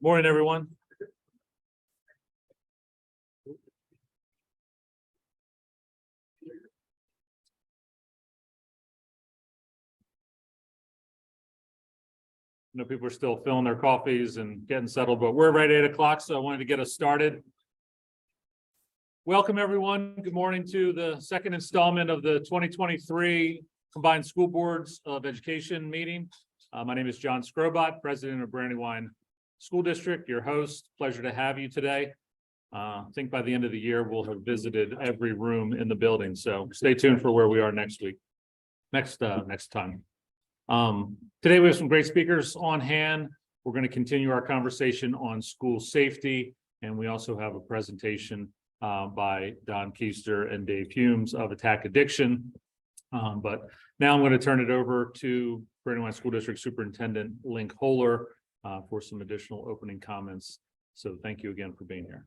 Morning, everyone. I know people are still filling their coffees and getting settled, but we're right at 8 o'clock, so I wanted to get us started. Welcome, everyone. Good morning to the second installment of the 2023 Combined School Boards of Education meeting. My name is John Scrobot, president of Brandywine School District, your host. Pleasure to have you today. I think by the end of the year, we'll have visited every room in the building, so stay tuned for where we are next week, next time. Today we have some great speakers on hand. We're going to continue our conversation on school safety, and we also have a presentation by Don Keister and Dave Humes of Attack Addiction. But now I'm going to turn it over to Brandywine School District Superintendent Link Holer for some additional opening comments. So thank you again for being here.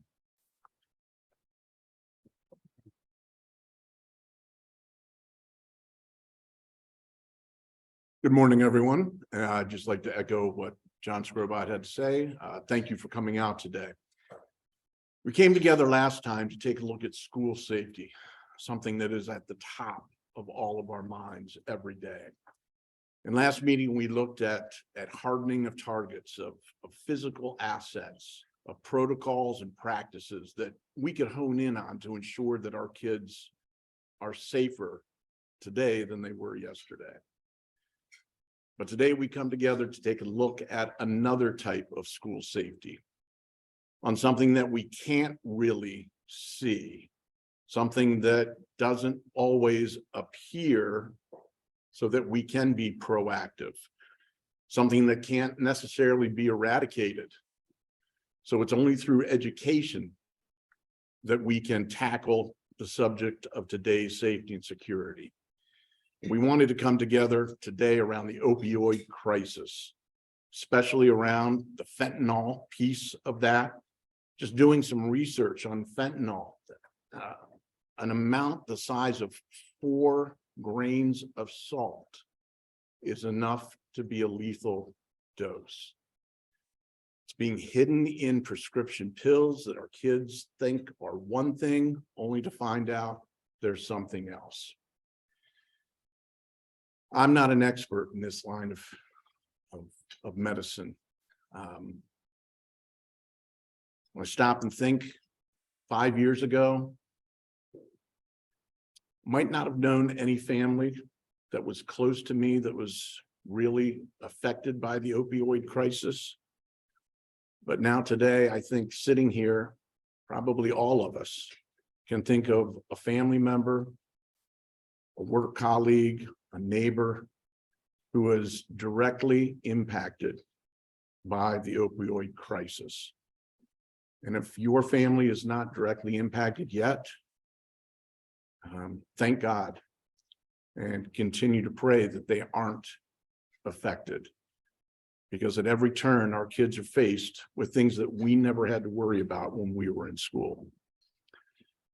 Good morning, everyone. I'd just like to echo what John Scrobot had to say. Thank you for coming out today. We came together last time to take a look at school safety, something that is at the top of all of our minds every day. In last meeting, we looked at hardening of targets, of physical assets, of protocols and practices that we could hone in on to ensure that our kids are safer today than they were yesterday. But today we come together to take a look at another type of school safety, on something that we can't really see, something that doesn't always appear so that we can be proactive, something that can't necessarily be eradicated. So it's only through education that we can tackle the subject of today's safety and security. We wanted to come together today around the opioid crisis, especially around the fentanyl piece of that. Just doing some research on fentanyl, an amount the size of 4 grains of salt is enough to be a lethal dose. It's being hidden in prescription pills that our kids think are one thing, only to find out there's something else. I'm not an expert in this line of medicine. When I stop and think, 5 years ago, might not have known any family that was close to me that was really affected by the opioid crisis. But now today, I think sitting here, probably all of us can think of a family member, a work colleague, a neighbor who was directly impacted by the opioid crisis. And if your family is not directly impacted yet, thank God and continue to pray that they aren't affected. Because at every turn, our kids are faced with things that we never had to worry about when we were in school.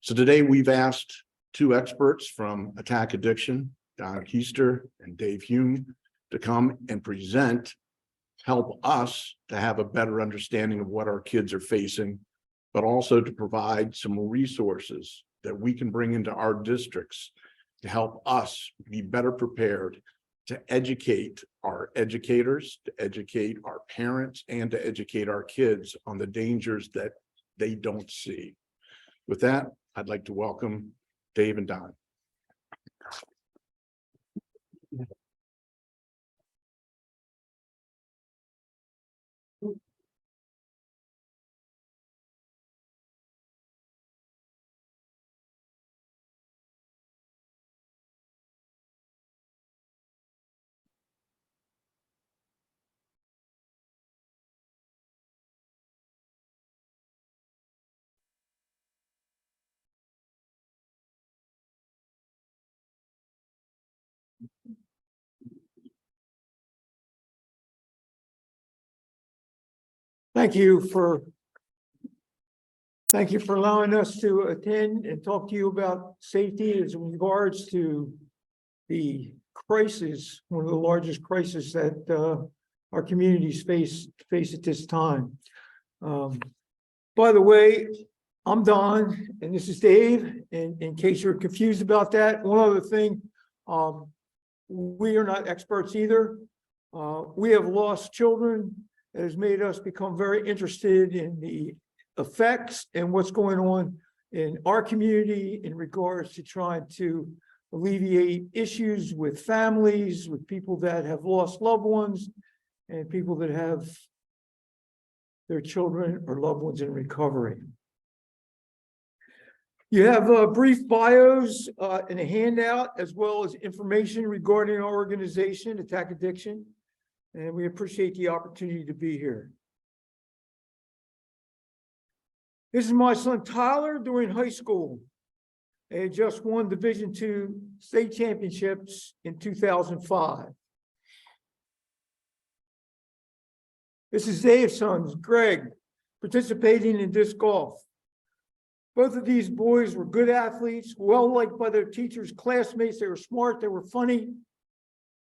So today we've asked 2 experts from Attack Addiction, Don Keister and Dave Hume, to come and present, help us to have a better understanding of what our kids are facing, but also to provide some resources that we can bring into our districts to help us be better prepared to educate our educators, to educate our parents, and to educate our kids on the dangers that they don't see. With that, I'd like to welcome Dave and Don. Thank you for allowing us to attend and talk to you about safety as regards to the crisis, one of the largest crises that our communities face at this time. By the way, I'm Don and this is Dave. And in case you're confused about that, one other thing, we are not experts either. We have lost children. It has made us become very interested in the effects and what's going on in our community in regards to trying to alleviate issues with families, with people that have lost loved ones, and people that have their children or loved ones in recovery. You have brief bios in a handout, as well as information regarding our organization, Attack Addiction, and we appreciate the opportunity to be here. This is my son Tyler during high school. He just won Division II state championships in 2005. This is Dave's sons, Greg, participating in disc golf. Both of these boys were good athletes, well liked by their teachers, classmates. They were smart, they were funny,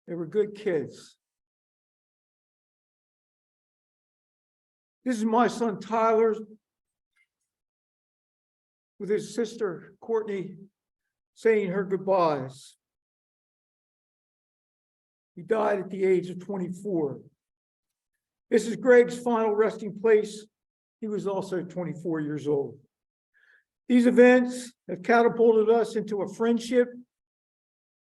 they were good kids. This is my son Tyler with his sister Courtney saying her goodbyes. He died at the age of 24. This is Greg's final resting place. He was also 24 years old. These events have catapulted us into a friendship,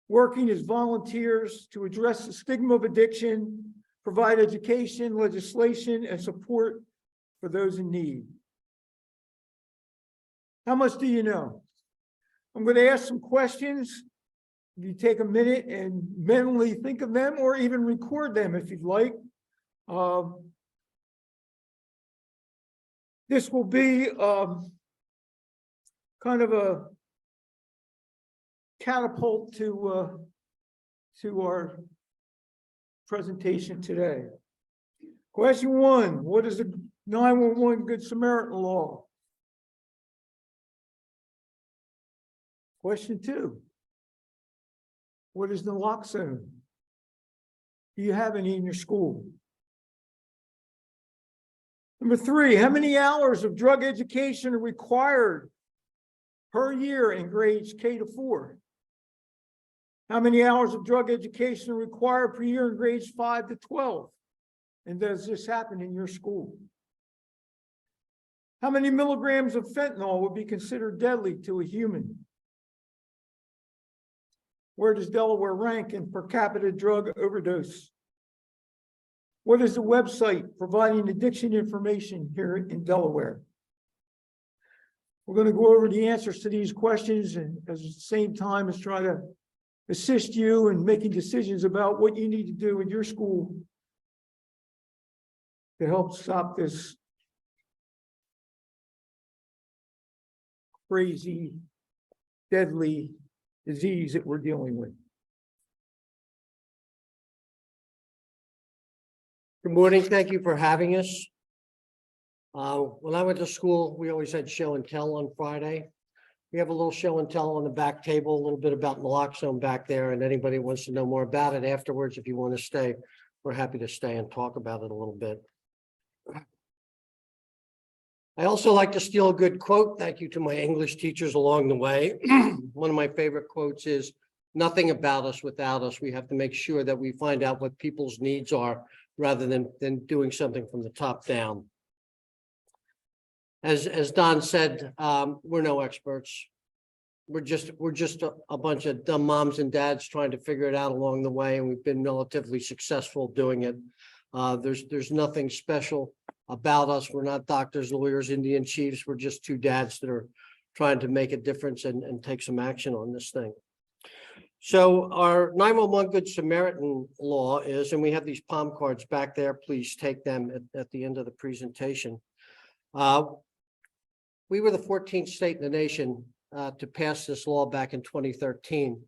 working as volunteers to address the stigma of addiction, provide education, legislation, and support for those in need. How much do you know? I'm going to ask some questions. If you take a minute and mentally think of them, or even record them if you'd like. This will be kind of a catapult to our presentation today. Question 1, what is the 911 Good Samaritan law? Question 2, what is naloxone? Do you have any in your school? Number 3, how many hours of drug education are required per year in grades K to 4? How many hours of drug education are required per year in grades 5 to 12? And does this happen in your school? How many milligrams of fentanyl would be considered deadly to a human? Where does Delaware rank in per capita drug overdose? What is the website providing addiction information here in Delaware? We're going to go over the answers to these questions and at the same time as try to assist you in making decisions about what you need to do in your school to help stop this crazy, deadly disease that we're dealing with. Good morning. Thank you for having us. When I went to school, we always had show and tell on Friday. We have a little show and tell on the back table, a little bit about naloxone back there, and anybody who wants to know more about it afterwards, if you want to stay, we're happy to stay and talk about it a little bit. I also like to steal a good quote. Thank you to my English teachers along the way. One of my favorite quotes is, "Nothing about us without us. We have to make sure that we find out what people's needs are rather than doing something from the top down." As Don said, we're no experts. We're just a bunch of dumb moms and dads trying to figure it out along the way, and we've been relatively successful doing it. There's nothing special about us. We're not doctors, lawyers, Indian chiefs. We're just two dads that are trying to make a difference and take some action on this thing. So our 911 Good Samaritan law is, and we have these palm cards back there. Please take them at the end of the presentation. We were the 14th state in the nation to pass this law back in 2013.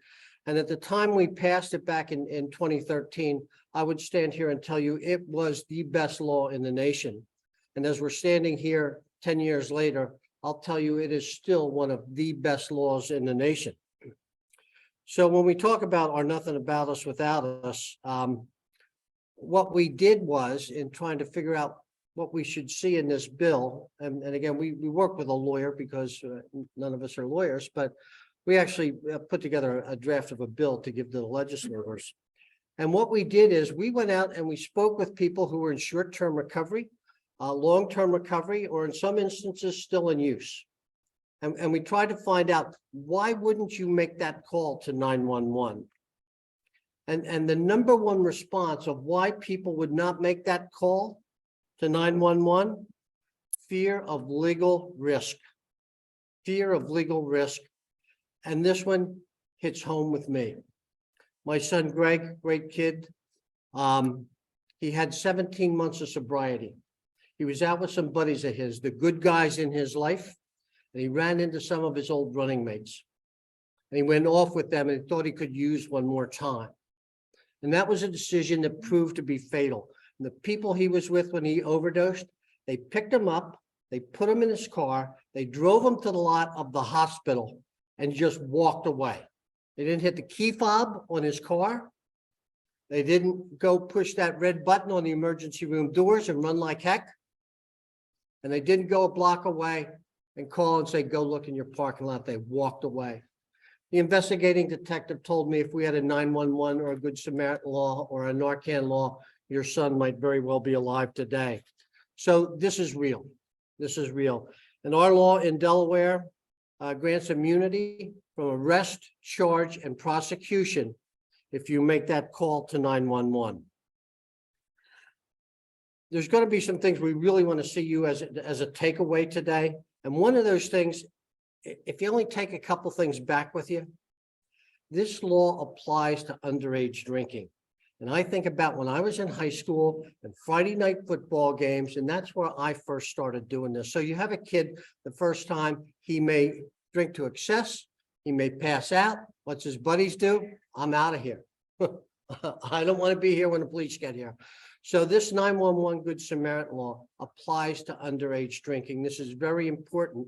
And at the time we passed it back in 2013, I would stand here and tell you it was the best law in the nation. And as we're standing here 10 years later, I'll tell you it is still one of the best laws in the nation. So when we talk about our nothing about us without us, what we did was, in trying to figure out what we should see in this bill, and again, we work with a lawyer because none of us are lawyers, but we actually put together a draft of a bill to give to the legislators. And what we did is we went out and we spoke with people who were in short-term recovery, long-term recovery, or in some instances still in use. And we tried to find out, why wouldn't you make that call to 911? And the number one response of why people would not make that call to 911, fear of legal risk. Fear of legal risk. And this one hits home with me. My son Greg, great kid. He had 17 months of sobriety. He was out with some buddies of his, the good guys in his life, and he ran into some of his old running mates. And he went off with them and thought he could use one more time. And that was a decision that proved to be fatal. And the people he was with when he overdosed, they picked him up, they put him in his car, they drove him to the lot of the hospital and just walked away. They didn't hit the key fob on his car. They didn't go push that red button on the emergency room doors and run like heck. And they didn't go a block away and call and say, go look in your parking lot. They walked away. The investigating detective told me if we had a 911 or a Good Samaritan law or a Narcan law, your son might very well be alive today. So this is real. This is real. And our law in Delaware grants immunity from arrest, charge, and prosecution if you make that call to 911. There's going to be some things we really want to see you as a takeaway today. And one of those things, if you only take a couple things back with you, this law applies to underage drinking. And I think about when I was in high school and Friday night football games, and that's where I first started doing this. So you have a kid, the first time, he may drink to excess, he may pass out. What's his buddies do? I'm out of here. I don't want to be here when the police get here. So this 911 Good Samaritan law applies to underage drinking. This is very important.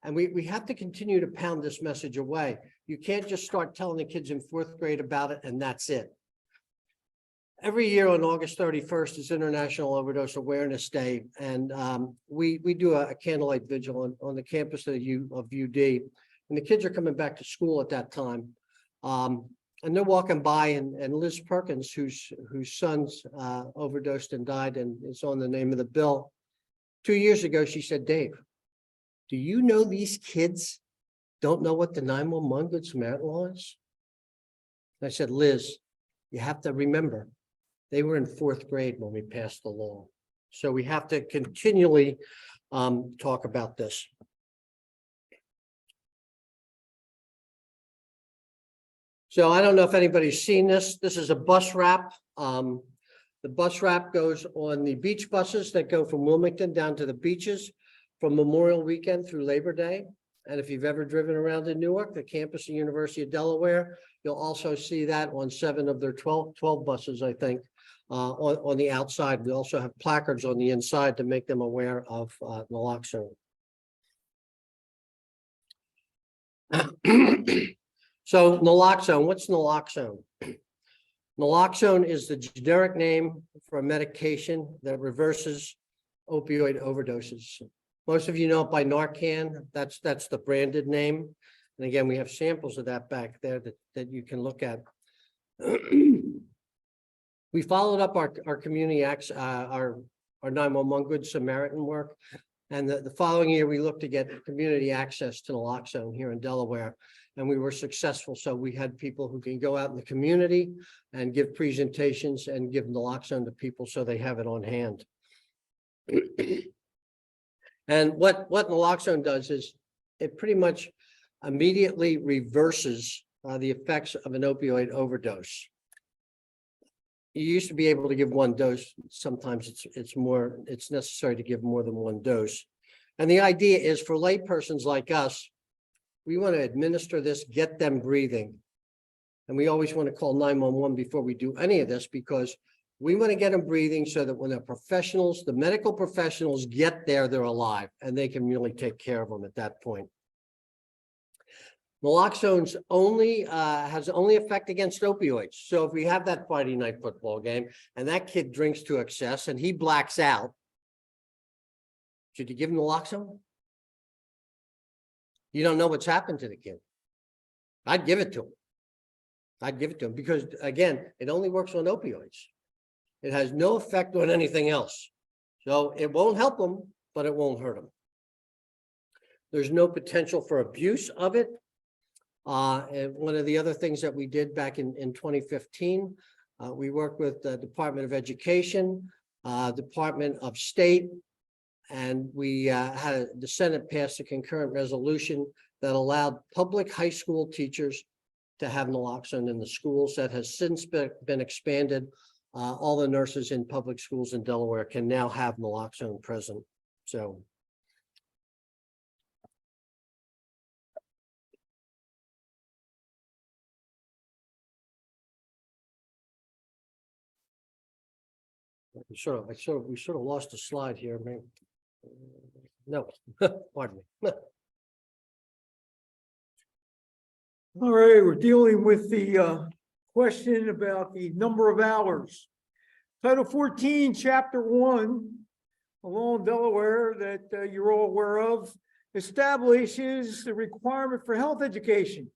And we have to continue to pound this message away. You can't just start telling the kids in 4th grade about it and that's it. Every year on August 31st is International Overdose Awareness Day. And we do a candlelight vigil on the campus of UD. And the kids are coming back to school at that time. And they're walking by and Liz Perkins, whose sons overdosed and died, and it's on the name of the bill. 2 years ago, she said, Dave, do you know these kids don't know what the 911 Good Samaritan law is? And I said, Liz, you have to remember, they were in 4th grade when we passed the law. So we have to continually talk about this. So I don't know if anybody's seen this. This is a bus wrap. The bus wrap goes on the beach buses that go from Wilmington down to the beaches from Memorial Weekend through Labor Day. And if you've ever driven around in Newark, the campus of the University of Delaware, you'll also see that on 7 of their 12 buses, I think, on the outside. We also have placards on the inside to make them aware of naloxone. So naloxone, what's naloxone? Naloxone is the generic name for a medication that reverses opioid overdoses. Most of you know it by Narcan. That's the branded name. And again, we have samples of that back there that you can look at. We followed up our community access, our 911 Good Samaritan work. And the following year, we looked to get community access to naloxone here in Delaware. And we were successful. So we had people who can go out in the community and give presentations and give naloxone to people so they have it on hand. And what naloxone does is it pretty much immediately reverses the effects of an opioid overdose. You used to be able to give one dose. Sometimes it's necessary to give more than one dose. And the idea is for laypersons like us, we want to administer this, get them breathing. And we always want to call 911 before we do any of this because we want to get them breathing so that when the medical professionals get there, they're alive and they can really take care of them at that point. Naloxone has only effect against opioids. So if we have that Friday night football game and that kid drinks to excess and he blacks out, Should you give him naloxone? You don't know what's happened to the kid. I'd give it to him. I'd give it to him because, again, it only works on opioids. It has no effect on anything else. So it won't help him, but it won't hurt him. There's no potential for abuse of it. And one of the other things that we did back in 2015, we worked with the Department of Education, Department of State, and we the Senate passed a concurrent resolution that allowed public high school teachers to have naloxone in the schools. That has since been expanded. All the nurses in public schools in Delaware can now have naloxone present. So. We sort of lost a slide here, man. No, pardon me. All right, we're dealing with the question about the number of hours. Title 14, Chapter 1, a law in Delaware that you're all aware of, establishes the requirement for health education.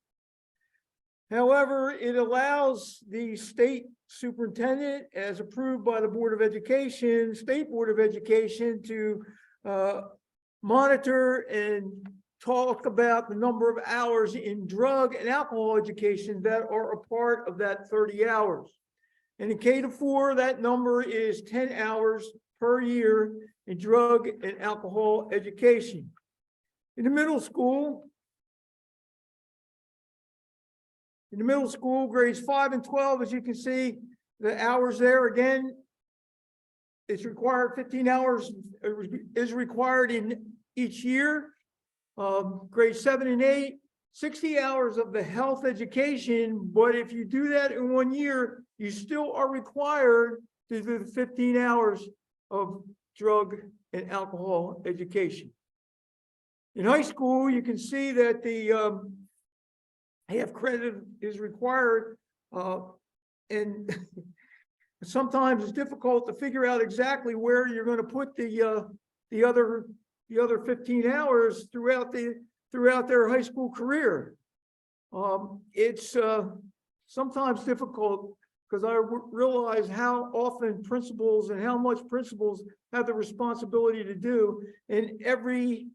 However, it allows the state superintendent, as approved by the Board of Education, State Board of Education, to monitor and talk about the number of hours in drug and alcohol education that are a part of that 30 hours. And in K-4, that number is 10 hours per year in drug and alcohol education. In the middle school, grades 5 and 12, as you can see, the hours there again, it's required 15 hours is required in each year. Grade 7 and 8, 60 hours of the health education, but if you do that in 1 year, you still are required to do the 15 hours of drug and alcohol education. In high school, you can see that the half credit is required, and sometimes it's difficult to figure out exactly where you're going to put the other 15 hours throughout their high school career. It's sometimes difficult because I realize how often principals and how much principals have the responsibility to do, and every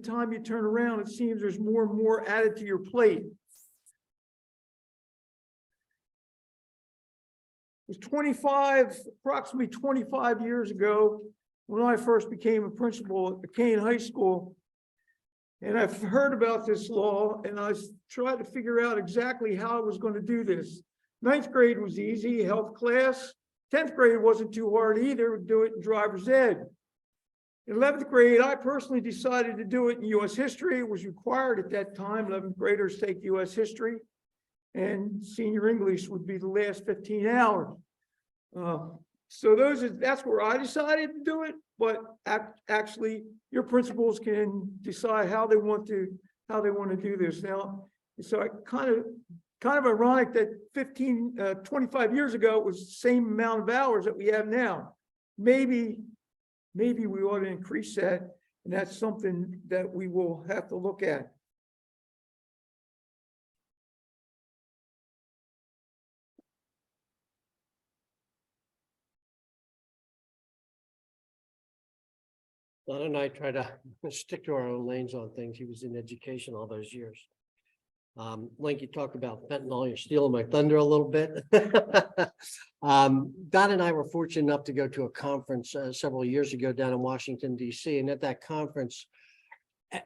time you turn around, it seems there's more and more added to your plate. It was approximately 25 years ago when I first became a principal at McCain High School. And I've heard about this law, and I tried to figure out exactly how I was going to do this. 9th grade was easy, health class. 10th grade wasn't too hard either, we'd do it in driver's ed. In 11th grade, I personally decided to do it in U.S. history. It was required at that time. 11th graders take U.S. history, and senior English would be the last 15 hours. So that's where I decided to do it, but actually your principals can decide how they want to do this. Now, so I kind of ironic that 25 years ago, it was the same amount of hours that we have now. Maybe we ought to increase that, and that's something that we will have to look at. Don and I try to stick to our own lanes on things. He was in education all those years. Link, you talked about fentanyl. You're stealing my thunder a little bit. Don and I were fortunate enough to go to a conference several years ago down in Washington, D.C. And at that conference,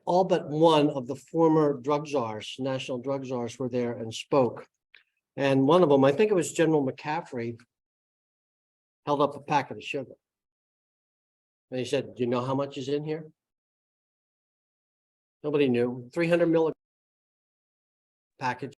all but one of the former drug czars, national drug czars, were there and spoke. And one of them, I think it was General McCaffrey, held up a packet of sugar. And he said, "Do you know how much is in here?" Nobody knew. 300 milligrams package.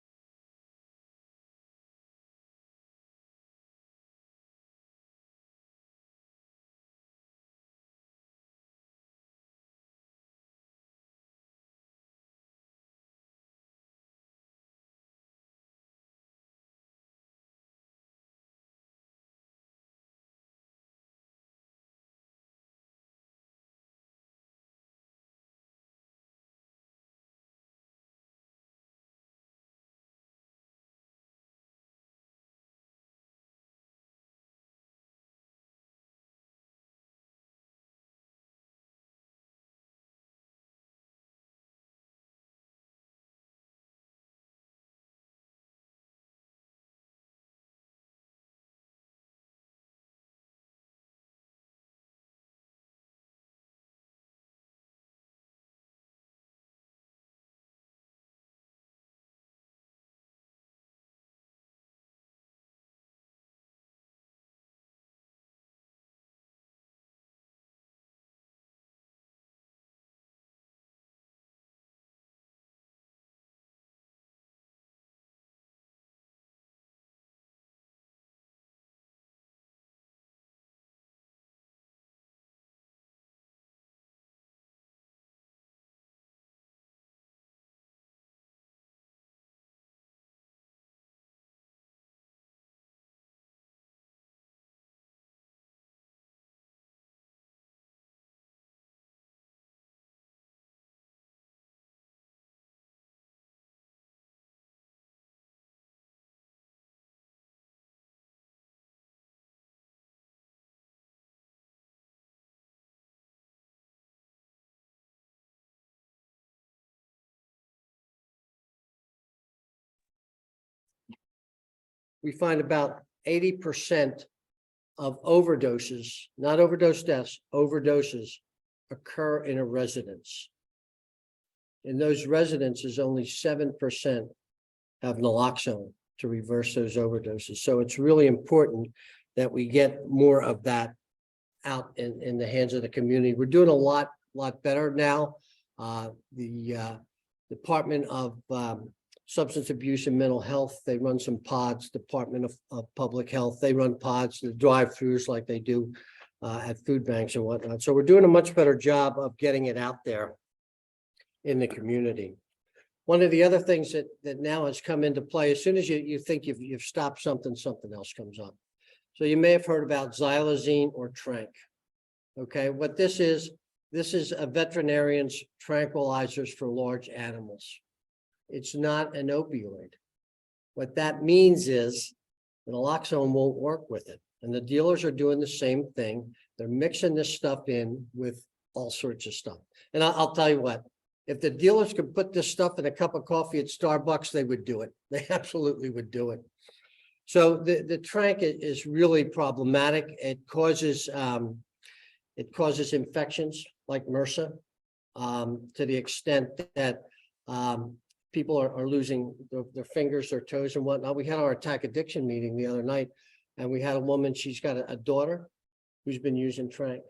we find about 80% of overdoses, not overdose deaths, overdoses occur in a residence. In those residences, only 7% have naloxone to reverse those overdoses. So it's really important that we get more of that out in the hands of the community. We're doing a lot better now. The Department of Substance Abuse and Mental Health, they run some pods. Department of Public Health, they run pods, the drive-throughs like they do at food banks and whatnot. So we're doing a much better job of getting it out there in the community. One of the other things that now has come into play, as soon as you think you've stopped something, something else comes up. So you may have heard about xylazine or tranq. Okay, what this is a veterinarian's tranquilizers for large animals. It's not an opioid. What that means is the naloxone won't work with it. And the dealers are doing the same thing. They're mixing this stuff in with all sorts of stuff. And I'll tell you what, if the dealers could put this stuff in a cup of coffee at Starbucks, they would do it. They absolutely would do it. So the tranq is really problematic. It causes infections like MRSA to the extent that people are losing their fingers, their toes and whatnot. We had our attack addiction meeting the other night, and we had a woman, she's got a daughter who's been using tranq.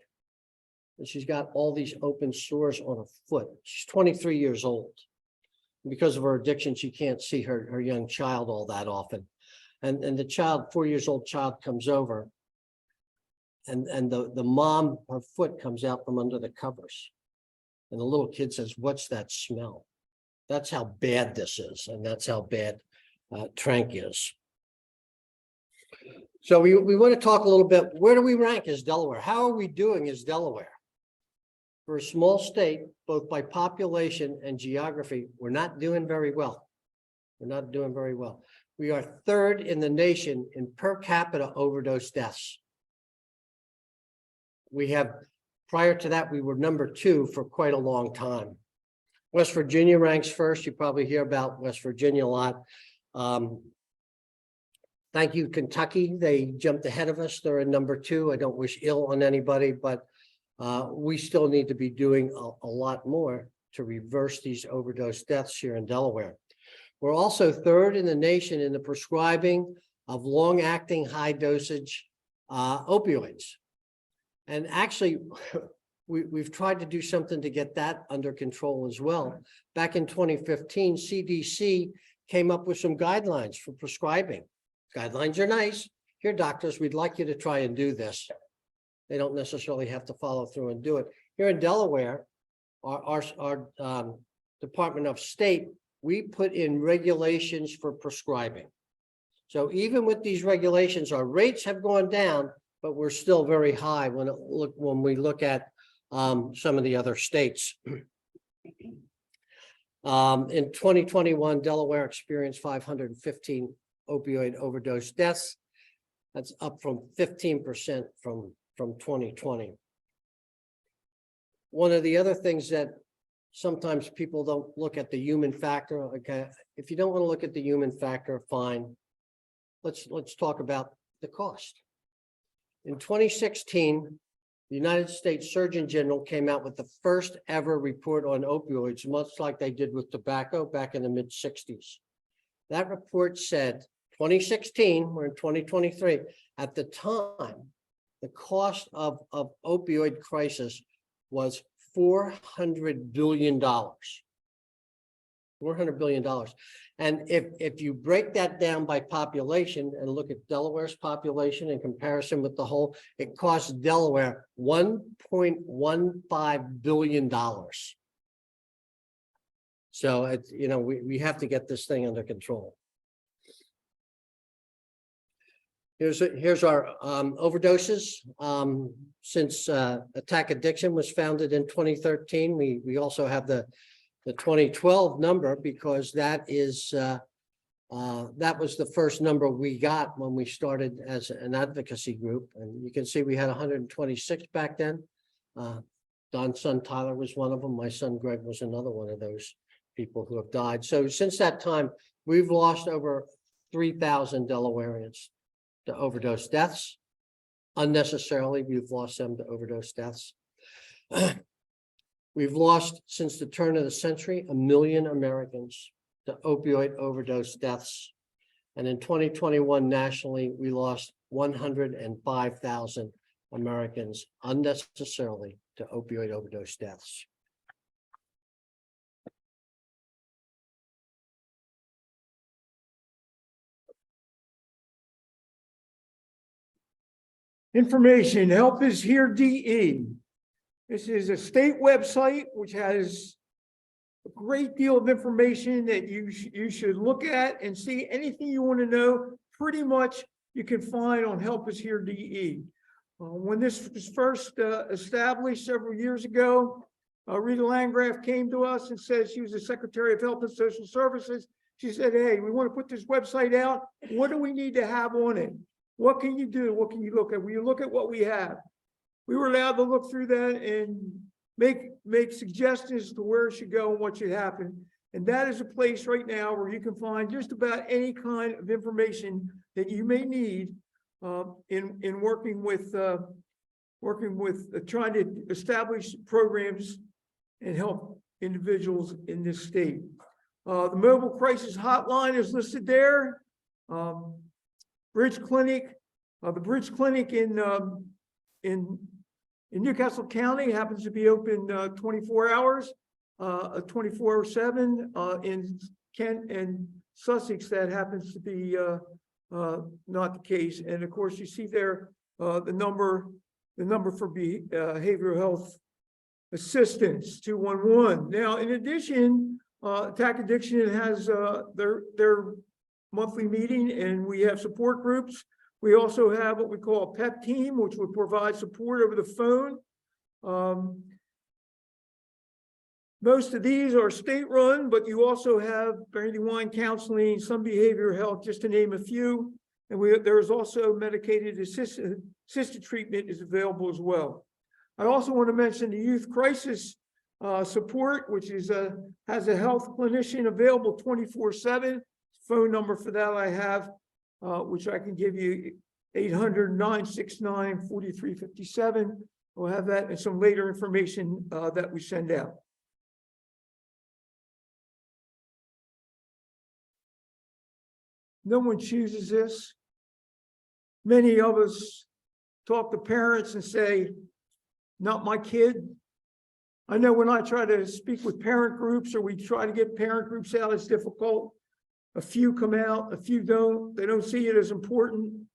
And she's got all these open sores on her foot. She's 23 years old. Because of her addiction, she can't see her young child all that often. And the child, 4 years old child, comes over, and the mom, her foot comes out from under the covers. And the little kid says, "What's that smell?" That's how bad this is, and that's how bad tranq is. So we want to talk a little bit, where do we rank as Delaware? How are we doing as Delaware? For a small state, both by population and geography, we're not doing very well. We're not doing very well. We are third in the nation in per capita overdose deaths. We have, prior to that, we were number 2 for quite a long time. West Virginia ranks first. You probably hear about West Virginia a lot. Thank you, Kentucky. They jumped ahead of us. They're in number 2. I don't wish ill on anybody, but we still need to be doing a lot more to reverse these overdose deaths here in Delaware. We're also third in the nation in the prescribing of long-acting high-dosage opioids. And actually, we've tried to do something to get that under control as well. Back in 2015, CDC came up with some guidelines for prescribing. Guidelines are nice. Here, doctors, we'd like you to try and do this. They don't necessarily have to follow through and do it. Here in Delaware, our Department of State, we put in regulations for prescribing. So even with these regulations, our rates have gone down, but we're still very high when we look at some of the other states. In 2021, Delaware experienced 515 opioid overdose deaths. That's up from 15% from 2020. One of the other things that sometimes people don't look at the human factor. Okay, if you don't want to look at the human factor, fine. Let's talk about the cost. In 2016, the United States Surgeon General came out with the first ever report on opioids, much like they did with tobacco back in the mid-60s. That report said, 2016, we're in 2023, at the time, the cost of opioid crisis was $400 billion. $400 billion. And if you break that down by population and look at Delaware's population in comparison with the whole, it costs Delaware $1.15 billion. So it's, we have to get this thing under control. Here's our overdoses. Since Attack Addiction was founded in 2013, we also have the 2012 number, because that was the first number we got when we started as an advocacy group. And you can see we had 126 back then. Don's son Tyler was one of them. My son Greg was another one of those people who have died. So since that time, we've lost over 3,000 Delawareans to overdose deaths. Unnecessarily, we've lost them to overdose deaths. We've lost, since the turn of the century, 1 million Americans to opioid overdose deaths. And in 2021 nationally, we lost 105,000 Americans unnecessarily to opioid overdose deaths. Information, Help Is Here DE. This is a state website which has a great deal of information that you should look at and see. Anything you want to know, pretty much you can find on Help Is Here DE. When this was first established several years ago, Rita Landgraf came to us and said, she was the Secretary of Health and Social Services. She said, hey, we want to put this website out. What do we need to have on it? What can you do? What can you look at? Will you look at what we have? We were allowed to look through that and make suggestions to where it should go and what should happen. And that is a place right now where you can find just about any kind of information that you may need in working with trying to establish programs and help individuals in this state. The mobile crisis hotline is listed there. Bridge Clinic, the Bridge Clinic in Newcastle County happens to be open 24 hours, 24/7. In Kent and Sussex, that happens to be not the case. And of course, you see there the number for behavioral health assistance, 211. Now, in addition, Attack Addiction has their monthly meeting, and we have support groups. We also have what we call a PEP team, which would provide support over the phone. Most of these are state-run, but you also have Brandywine Counseling, some behavioral health, just to name a few. And there is also medicated assisted treatment is available as well. I also want to mention the Youth Crisis Support, which is has a health clinician available 24/7. Phone number for that I have, which I can give you, 800-969-4357. We'll have that and some later information that we send out. No one chooses this. Many of us talk to parents and say, not my kid. I know when I try to speak with parent groups, or we try to get parent groups out, it's difficult. A few come out, a few don't. They don't see it as important.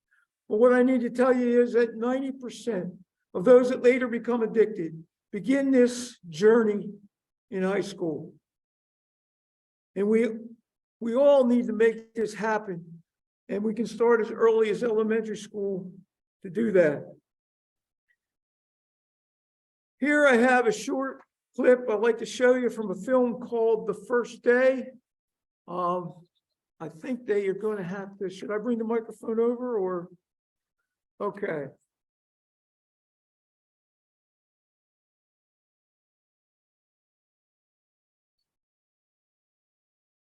But what I need to tell you is that 90% of those that later become addicted begin this journey in high school. And we all need to make this happen. And we can start as early as elementary school to do that. Here I have a short clip I'd like to show you from a film called The First Day. I think they are going to have to, should I bring the microphone over or? Okay.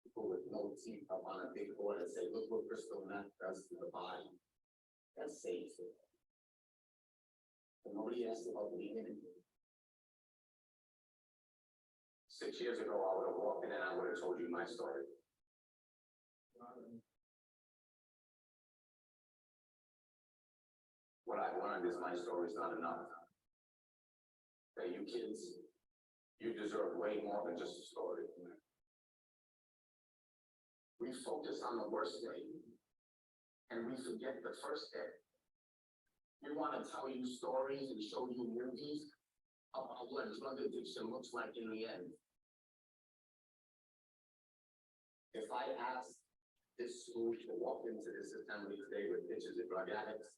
People with no teeth up on a big board and say, look what crystal meth does to the body. That's safe. But nobody asked about the beginning. 6 years ago, I would have walked in and I would have told you my story. What I've learned is my story is not enough. That you kids, you deserve way more than just a story. We focus on the worst day, and we forget the first day. We want to tell you stories and show you movies about what drug addiction looks like in the end. If I asked this school to walk into this assembly today with pictures of drug addicts,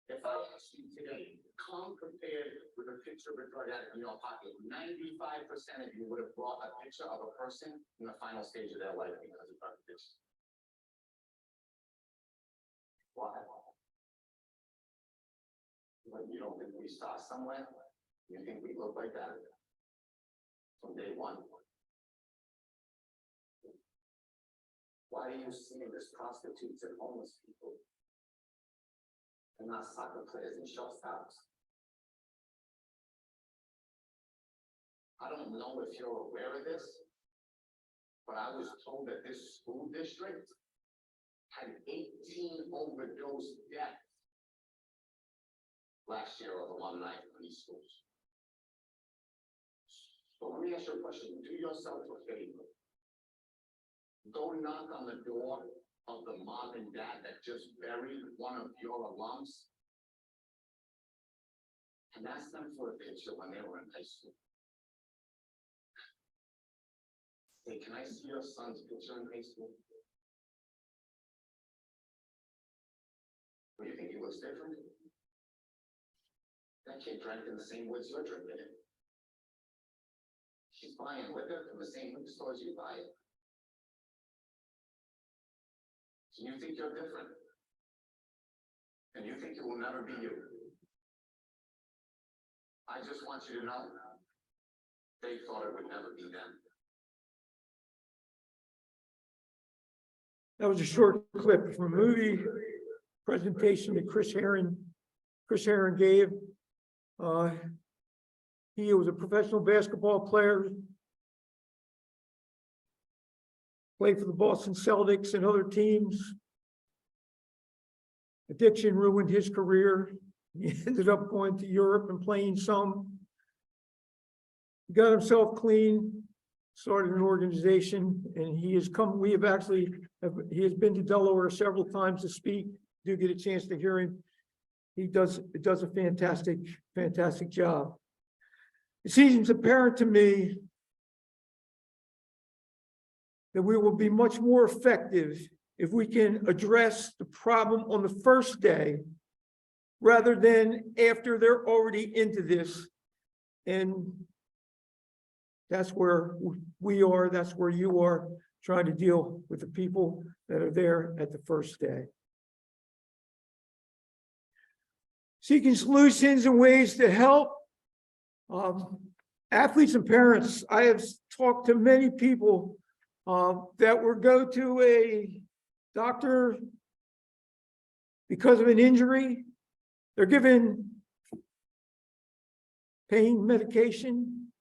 if I asked you today, come prepared with a picture of a drug addict in your pocket, 95% of you would have brought a picture of a person in the final stage of their life because of drug addiction. Why? But you don't think we start somewhere? You think we look like that? From day one. Why are you seeing this prostitutes and homeless people? And not soccer players and shortstops? I don't know if you're aware of this, but I was told that this school district had 18 overdose deaths last year of alumni from these schools. So let me ask you a question. Do yourself a favor. Go knock on the door of the mom and dad that just buried one of your alums and ask them for a picture when they were in high school. Hey, can I see your son's picture in high school? What do you think, he looks different? That kid drank in the same woods you're drinking in. She's buying liquor from the same liquor stores you buy it. So you think you're different? And you think it will never be you? I just want you to know, they thought it would never be them. That was a short clip from a movie presentation that Chris Herron gave. He was a professional basketball player, played for the Boston Celtics and other teams. Addiction ruined his career. He ended up going to Europe and playing some. He got himself clean, started an organization, and he has been to Delaware several times to speak. Do get a chance to hear him. He does a fantastic job. It seems apparent to me that we will be much more effective if we can address the problem on the first day rather than after they're already into this. And that's where we are, that's where you are, trying to deal with the people that are there at the first day. Seeking solutions and ways to help athletes and parents. I have talked to many people that will go to a doctor because of an injury. They're given pain medication.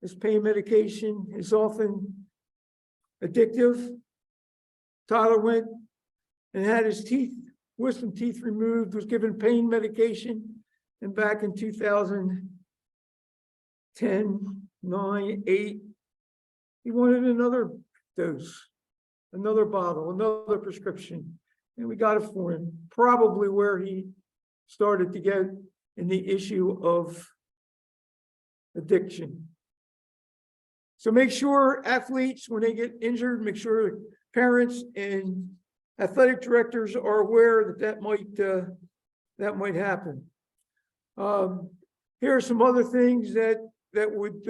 This pain medication is often addictive. Tyler went and had his wisdom teeth removed, was given pain medication, and back in 2010, 9, 8, he wanted another dose, another bottle, another prescription, and we got it for him, probably where he started to get in the issue of addiction. So make sure athletes, when they get injured, make sure parents and athletic directors are aware that might happen. Here are some other things that would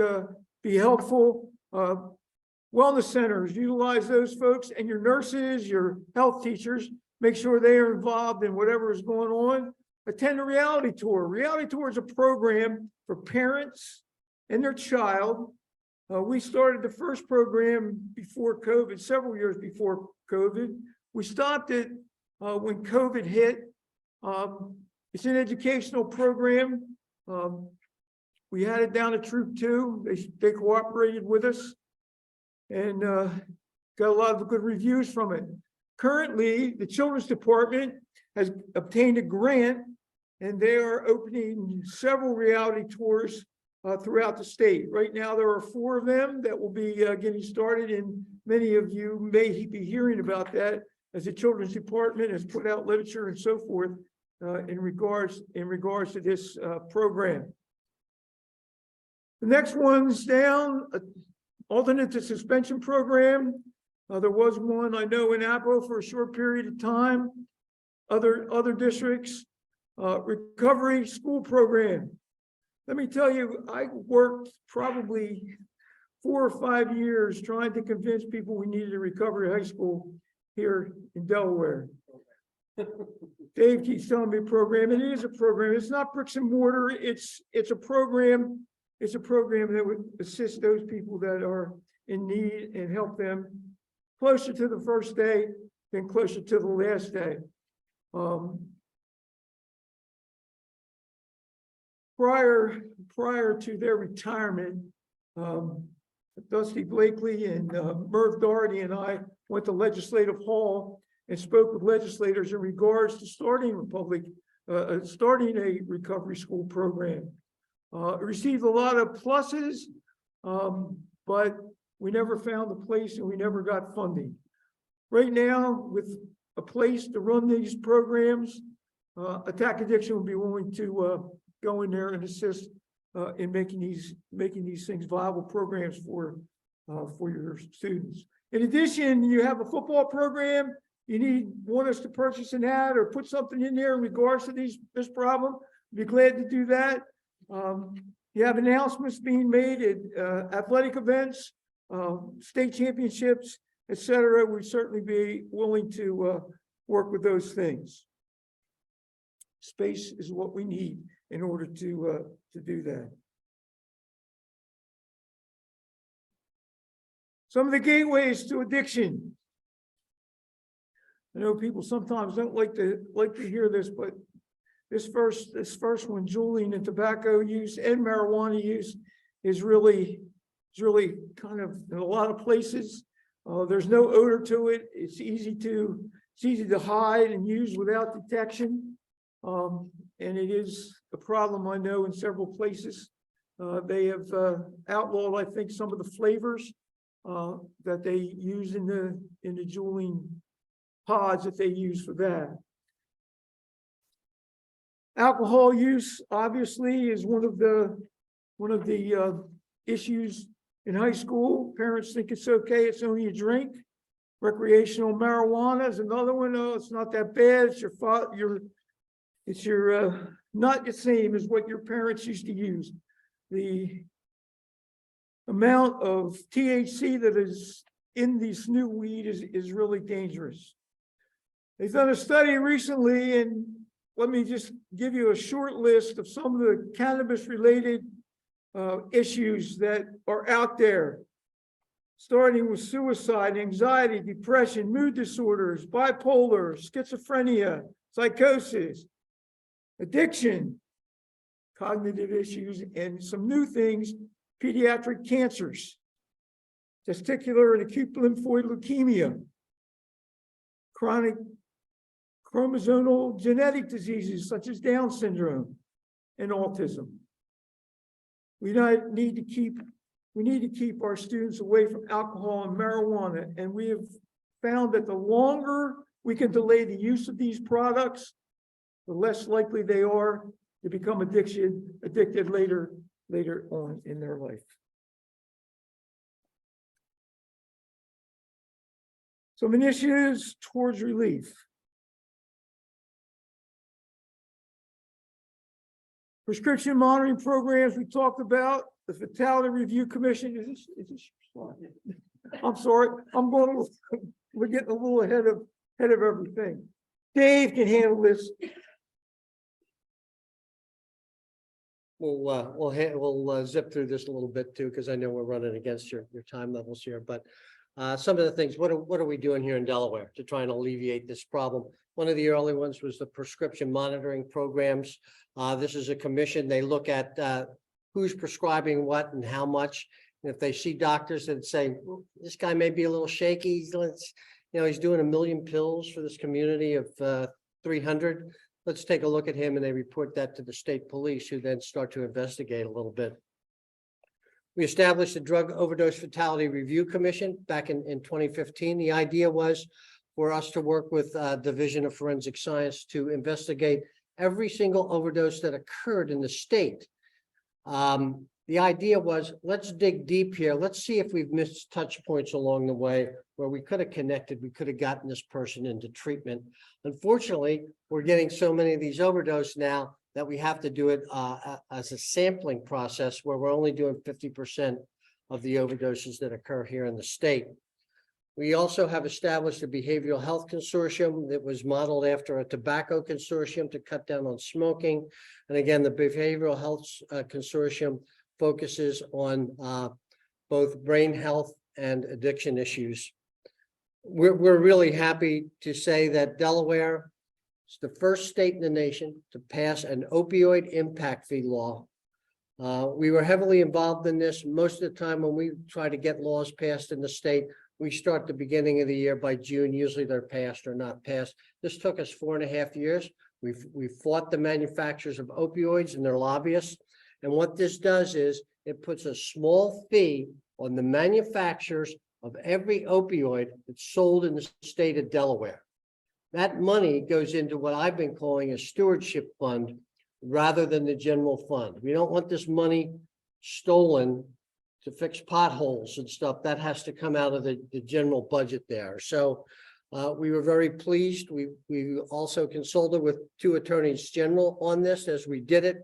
be helpful. Wellness centers, utilize those folks, and your nurses, your health teachers, make sure they are involved in whatever is going on. Attend a reality tour. Reality tour is a program for parents and their child. We started the first program before COVID, several years before COVID. We stopped it when COVID hit. It's an educational program. We had it down at Troop 2. They cooperated with us and got a lot of good reviews from it. Currently, the Children's Department has obtained a grant, and they are opening several reality tours throughout the state. Right now, there are 4 of them that will be getting started, and many of you may be hearing about that as the Children's Department has put out literature and so forth in regards to this program. The next one's down, alternate to suspension program. There was one I know in Apple for a short period of time. Other districts, recovery school program. Let me tell you, I worked probably 4 or 5 years trying to convince people we needed a recovery high school here in Delaware. Dave keeps telling me program, and it is a program. It's not bricks and mortar. It's a program. It's a program that would assist those people that are in need and help them closer to the first day than closer to the last day. Prior to their retirement, Dusty Blakely and Merv Doherty and I went to Legislative Hall and spoke with legislators in regards to starting a recovery school program. It received a lot of pluses, but we never found a place and we never got funding. Right now, with a place to run these programs, Attack Addiction will be willing to go in there and assist in making these things viable programs for your students. In addition, you have a football program. You want us to purchase an ad or put something in there in regards to this problem, be glad to do that. You have announcements being made at athletic events, state championships, etc. We'd certainly be willing to work with those things. Space is what we need in order to do that. Some of the gateways to addiction. I know people sometimes don't like to hear this, but this first one, Julian, and tobacco use and marijuana use is really kind of in a lot of places. There's no odor to it. It's easy to hide and use without detection. And it is a problem I know in several places. They have outlawed, I think, some of the flavors that they use in the Julian pods that they use for that. Alcohol use obviously is one of the issues in high school. Parents think it's okay, it's only a drink. Recreational marijuana is another one. Oh, it's not that bad. It's not the same as what your parents used to use. The amount of THC that is in this new weed is really dangerous. They've done a study recently, and let me just give you a short list of some of the cannabis-related issues that are out there, starting with suicide, anxiety, depression, mood disorders, bipolar, schizophrenia, psychosis, addiction, cognitive issues, and some new things, pediatric cancers, testicular and acute lymphoid leukemia, chronic chromosomal genetic diseases such as Down syndrome and autism. We need to keep our students away from alcohol and marijuana, and we have found that the longer we can delay the use of these products, the less likely they are to become addicted later on in their life. Some initiatives towards relief. Prescription monitoring programs we talked about, the Fatality Review Commission. Is this your slide? I'm sorry, we're getting a little ahead of everything. Dave can handle this. We'll zip through this a little bit too, because I know we're running against your time levels here, but some of the things, what are we doing here in Delaware to try and alleviate this problem? One of the early ones was the prescription monitoring programs. This is a commission. They look at who's prescribing what and how much. And if they see doctors that say, well, this guy may be a little shaky, he's doing 1 million pills for this community of 300. Let's take a look at him, and they report that to the state police, who then start to investigate a little bit. We established the Drug Overdose Fatality Review Commission back in 2015. The idea was for us to work with Division of Forensic Science to investigate every single overdose that occurred in the state. The idea was, let's dig deep here. Let's see if we've missed touch points along the way where we could have connected, we could have gotten this person into treatment. Unfortunately, we're getting so many of these overdoses now that we have to do it as a sampling process where we're only doing 50% of the overdoses that occur here in the state. We also have established a behavioral health consortium that was modeled after a tobacco consortium to cut down on smoking. And again, the behavioral health consortium focuses on both brain health and addiction issues. we're really happy to say that Delaware is the first state in the nation to pass an opioid impact fee law. We were heavily involved in this. Most of the time when we try to get laws passed in the state, we start the beginning of the year by June. Usually they're passed or not passed. This took us 4.5 years. We've fought the manufacturers of opioids and their lobbyists. And what this does is it puts a small fee on the manufacturers of every opioid that's sold in the state of Delaware. That money goes into what I've been calling a stewardship fund rather than the general fund. We don't want this money stolen to fix potholes and stuff. That has to come out of the general budget there. So we were very pleased. We also consulted with 2 attorneys general on this as we did it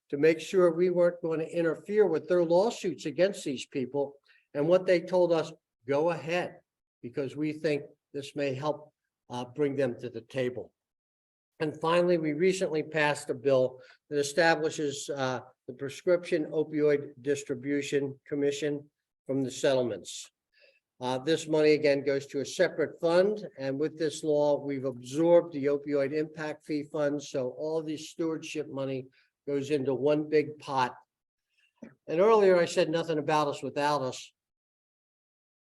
to make sure we weren't going to interfere with their lawsuits against these people. And what they told us, go ahead, because we think this may help bring them to the table. And finally, we recently passed a bill that establishes the Prescription Opioid Distribution Commission from the settlements. This money again goes to a separate fund, and with this law, we've absorbed the opioid impact fee fund. So all the stewardship money goes into one big pot. And earlier I said nothing about us without us.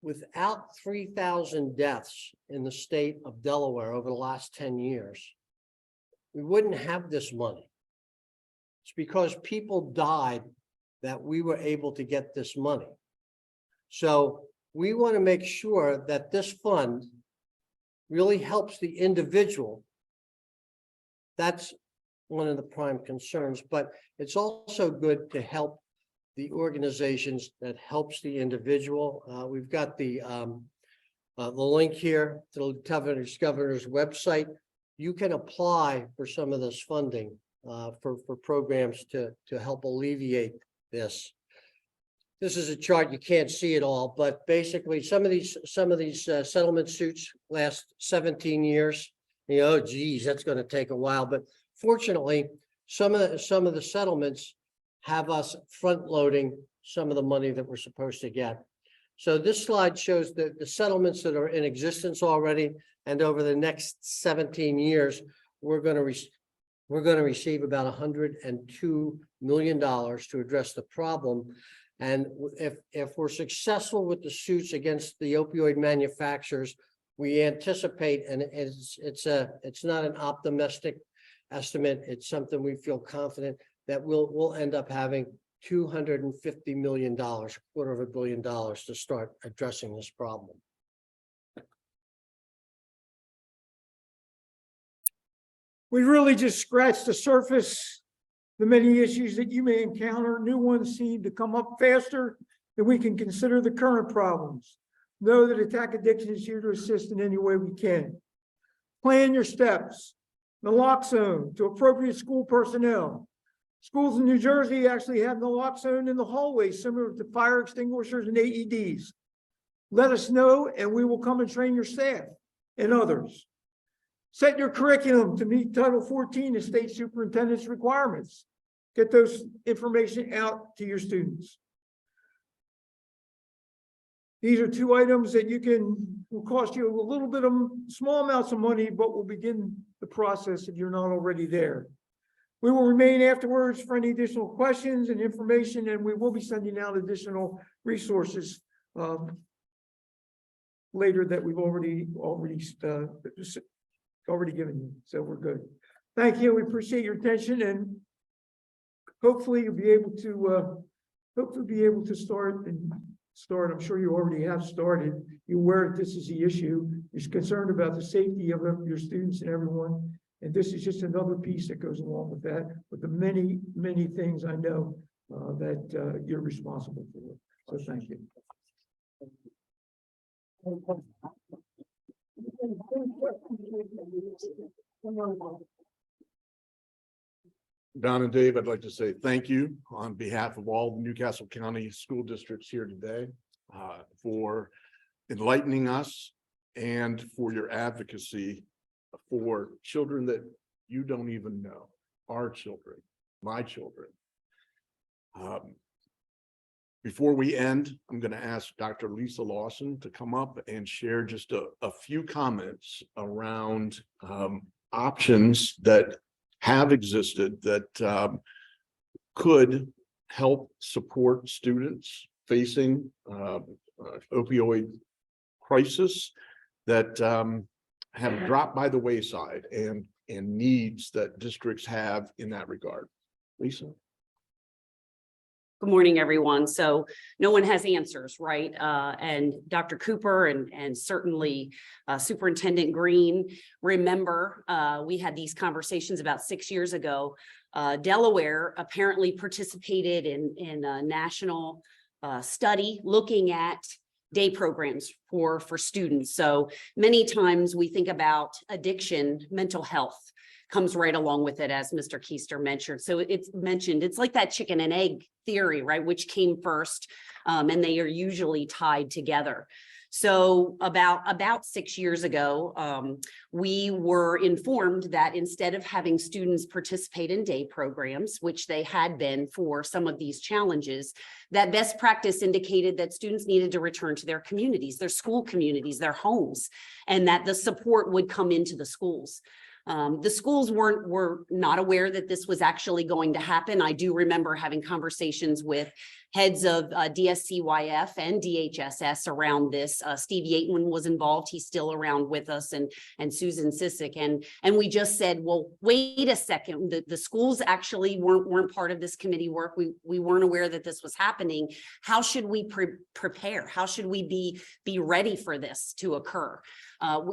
Without 3,000 deaths in the state of Delaware over the last 10 years, we wouldn't have this money. It's because people died that we were able to get this money. So we want to make sure that this fund really helps the individual. That's one of the prime concerns, but it's also good to help the organizations that helps the individual. We've got the link here to the governor's website. You can apply for some of this funding for programs to help alleviate this. This is a chart. You can't see it all, but basically some of these settlement suits last 17 years. You know, geez, that's going to take a while. But fortunately, some of the settlements have us front loading some of the money that we're supposed to get. So this slide shows the settlements that are in existence already, and over the next 17 years, we're going to receive about $102 million to address the problem. And if we're successful with the suits against the opioid manufacturers, we anticipate, and it's not an optimistic estimate, it's something we feel confident that we'll end up having $250 million, $250 million to start addressing this problem. We really just scratched the surface. The many issues that you may encounter, new ones seem to come up faster than we can consider the current problems. Know that Attack Addiction is here to assist in any way we can. Plan your steps. Naloxone to appropriate school personnel. Schools in New Jersey actually have naloxone in the hallways, similar to fire extinguishers and AEDs. Let us know, and we will come and train your staff and others. Set your curriculum to meet Title 14, the state superintendent's requirements. Get those information out to your students. These are 2 items that will cost you a little bit of small amounts of money, but will begin the process if you're not already there. We will remain afterwards for any additional questions and information, and we will be sending out additional resources later that we've already given you. So we're good. Thank you. We appreciate your attention, and hopefully you'll be able to start. I'm sure you already have started. You're aware that this is the issue. You're concerned about the safety of your students and everyone. And this is just another piece that goes along with that, with the many, many things I know that you're responsible for. So thank you. Don and Dave, I'd like to say thank you on behalf of all the Newcastle County school districts here today for enlightening us and for your advocacy for children that you don't even know, our children, my children. Before we end, I'm going to ask Dr. Lisa Lawson to come up and share just a few comments around options that have existed that could help support students facing opioid crisis that have dropped by the wayside and needs that districts have in that regard. Lisa? Good morning, everyone. So no one has answers, right? And Dr. Cooper and certainly Superintendent Green, remember, we had these conversations about 6 years ago. Delaware apparently participated in a national study looking at day programs for students. So many times we think about addiction, mental health comes right along with it, as Mr. Keister mentioned. So it's like that chicken and egg theory, right? Which came first, and they are usually tied together. So about 6 years ago, we were informed that instead of having students participate in day programs, which they had been for some of these challenges, that best practice indicated that students needed to return to their communities, their school communities, their homes, and that the support would come into the schools. The schools were not aware that this was actually going to happen. I do remember having conversations with heads of DSCYF and DHSS around this. Steve Yateman was involved. He's still around with us, and Susan Sissick. And we just said, well, wait a second. The schools actually weren't part of this committee work. We weren't aware that this was happening. How should we prepare? How should we be ready for this to occur?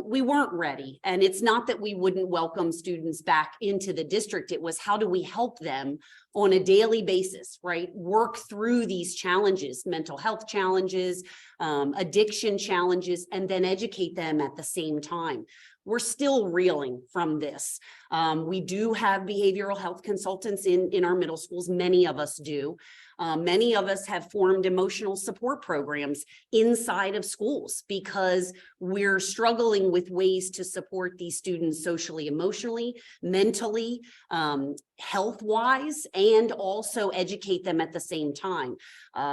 We weren't ready. And it's not that we wouldn't welcome students back into the district. It was, how do we help them on a daily basis, right? Work through these challenges, mental health challenges, addiction challenges, and then educate them at the same time. We're still reeling from this. We do have behavioral health consultants in our middle schools. Many of us do. Many of us have formed emotional support programs inside of schools because we're struggling with ways to support these students socially, emotionally, mentally, health-wise, and also educate them at the same time.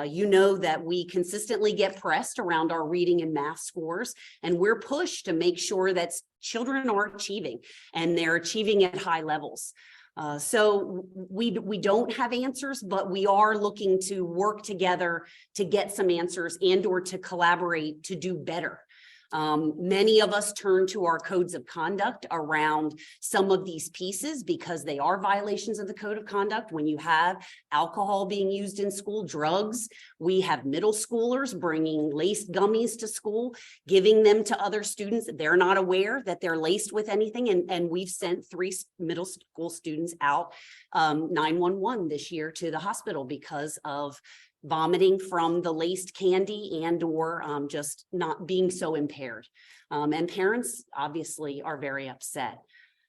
You know that we consistently get pressed around our reading and math scores, and we're pushed to make sure that children are achieving, and they're achieving at high levels. So we don't have answers, but we are looking to work together to get some answers and or to collaborate to do better. Many of us turn to our codes of conduct around some of these pieces because they are violations of the code of conduct. When you have alcohol being used in school, drugs, we have middle schoolers bringing laced gummies to school, giving them to other students. They're not aware that they're laced with anything. And we've sent 3 middle school students out 911 this year to the hospital because of vomiting from the laced candy and or just not being so impaired. And parents obviously are very upset.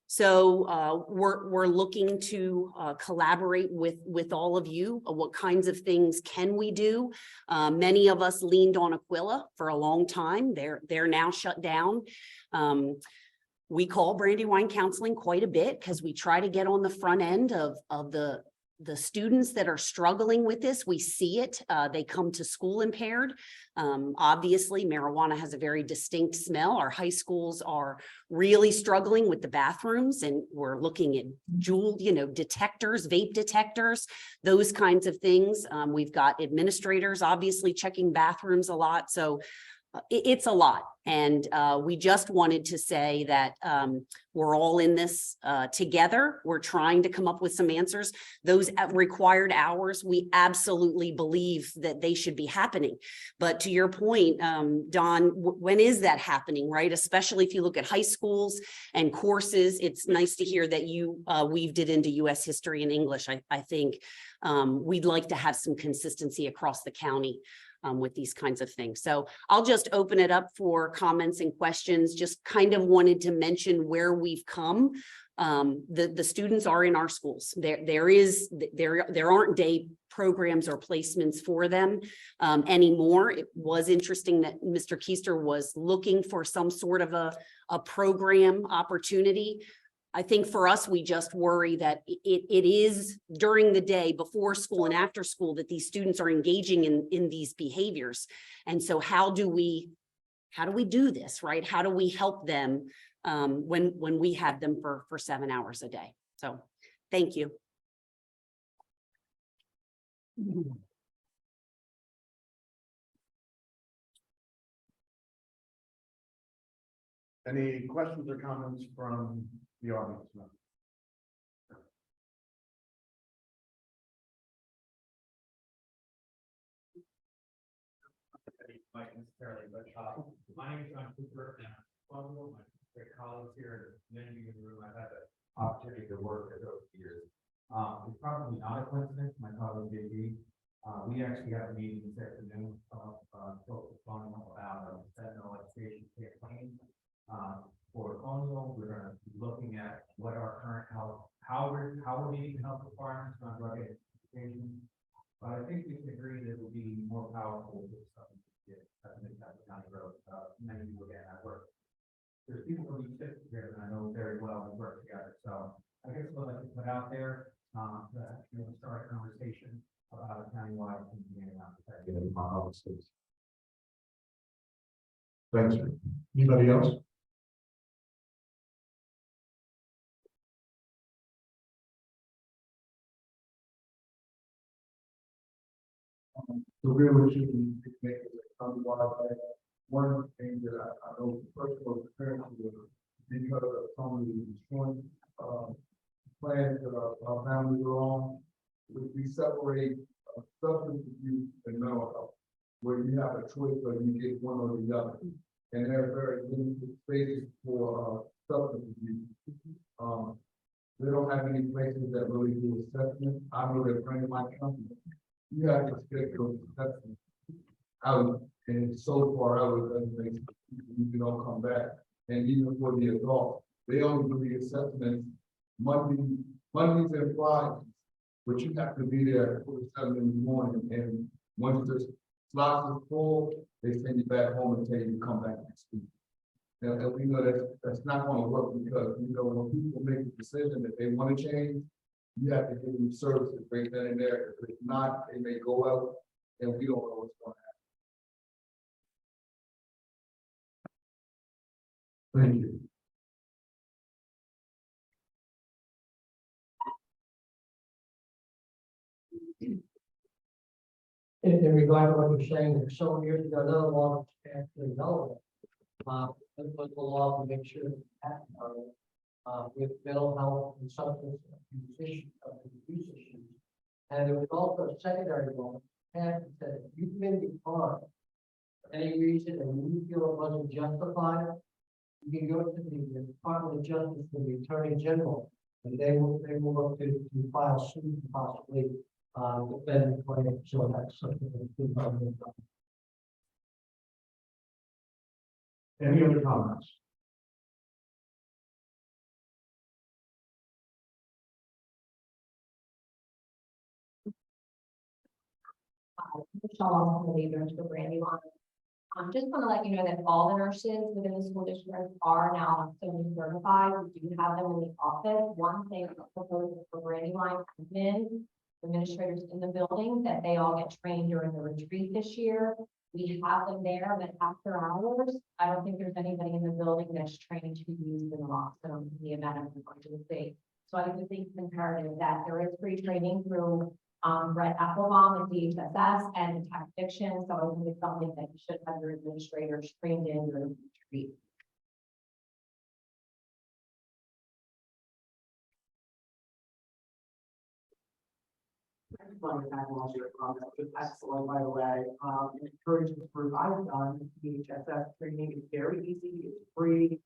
So we're looking to collaborate with all of you. What kinds of things can we do? Many of us leaned on Aquila for a long time. They're now shut down. We call Brandywine Counseling quite a bit because we try to get on the front end of the students that are struggling with this. We see it. They come to school impaired. Obviously, marijuana has a very distinct smell. Our high schools are really struggling with the bathrooms, and we're looking at detectors, vape detectors, those kinds of things. We've got administrators obviously checking bathrooms a lot. So it's a lot. And we just wanted to say that we're all in this together. We're trying to come up with some answers. Those required hours, we absolutely believe that they should be happening. But to your point, Don, when is that happening, right? Especially if you look at high schools and courses, it's nice to hear that you weaved it into U.S. history and English. I think we'd like to have some consistency across the county with these kinds of things. So I'll just open it up for comments and questions. Just kind of wanted to mention where we've come. The students are in our schools. There aren't day programs or placements for them anymore. It was interesting that Mr. Keister was looking for some sort of a program opportunity. I think for us, we just worry that it is during the day, before school and after school, that these students are engaging in these behaviors. And so how do we do this, right? How do we help them when we have them for 7 hours a day? So thank you. Any questions or comments from the audience? Mike necessarily, but my name is John Cooper, and I'm one of my great colleagues here, and many of you in the room, I've had the opportunity to work with over the years. It's probably not a coincidence, my colleague JD. We actually have a meeting this afternoon, focused on about fentanyl education campaign. For Colonial, we're going to be looking at what our current health, how we're meeting health requirements on drug education. But I think we can agree that it will be more powerful with something down the road. Many people again, I work. There's people who we sit together, and I know very well we work together. So I guess what I'd like to put out there, that start a conversation about a countywide campaign around the Thanks. Anybody else? The real issue we make is a countywide. One thing that I know personal experience with, because of some of the insurance plans that our families are on, we separate substance abuse and mental health, where you have a choice whether you get one or the other, and there are very limited spaces for substance abuse. They don't have any places that really do assessment. I know that friend of my company. You have to schedule assessment out, and it's so far out, it doesn't make sense. You don't come back. And even for the adults, they only do the assessments Mondays and Fridays, but you have to be there at 7 in the morning. And once the slots is full, they send you back home and tell you to come back next week. And we know that's not going to work, because when people make a decision that they want to change, you have to give them services right then and there. If not, they may go out and we don't know what's going to happen. Thank you. In regard to what you're saying, there's several years ago, another law passed in Delaware. It was the law to make sure that with mental health and substance abuse issues. And there was also a secondary law passed that said if you've been declined for any reason and you feel it wasn't justified, you can go to the Department of Justice and the Attorney General, and they will look to file suit and possibly defend the claim. So that's something that's Any other comments? Michelle, I'm the nurse for Brandywine. Just want to let you know that all the nurses within the school district are now certified. We do have them in the office. One thing proposed for Brandywine admin administrators in the building, that they all get trained during the retreat this year. We have them there, but after hours, I don't think there's anybody in the building that's trained to use the naloxone in the event of an emergency. So I do think it's imperative that there is free training through Brett Applebaum at DHSS and Tech Fiction. So I think it's something that you should have your administrators trained in during the retreat. I just wanted to acknowledge your comments, which is excellent, by the way. Encourage the group I've done, DHSS training is very easy, it's free.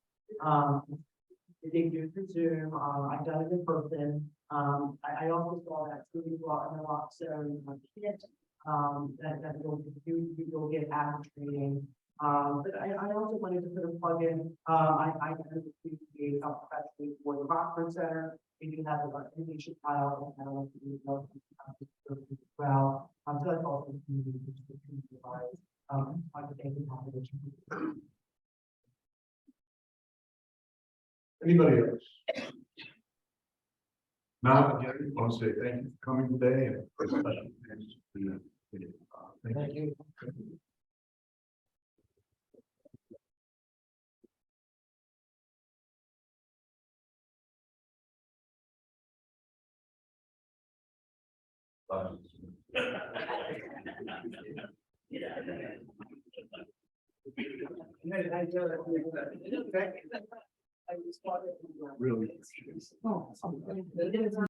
They do through Zoom. I've done it in person. I also saw that Scooby brought in a lot, so kit that you'll get after training. But I also wanted to put a plug in. I appreciate how professionally for the Rockford Center. We do have an inpatient file and I don't know as well. So that's also community provides. I think Anybody else? Now, again, I want to say thank you for coming today and especially thanks to the, thank you. Really appreciate it.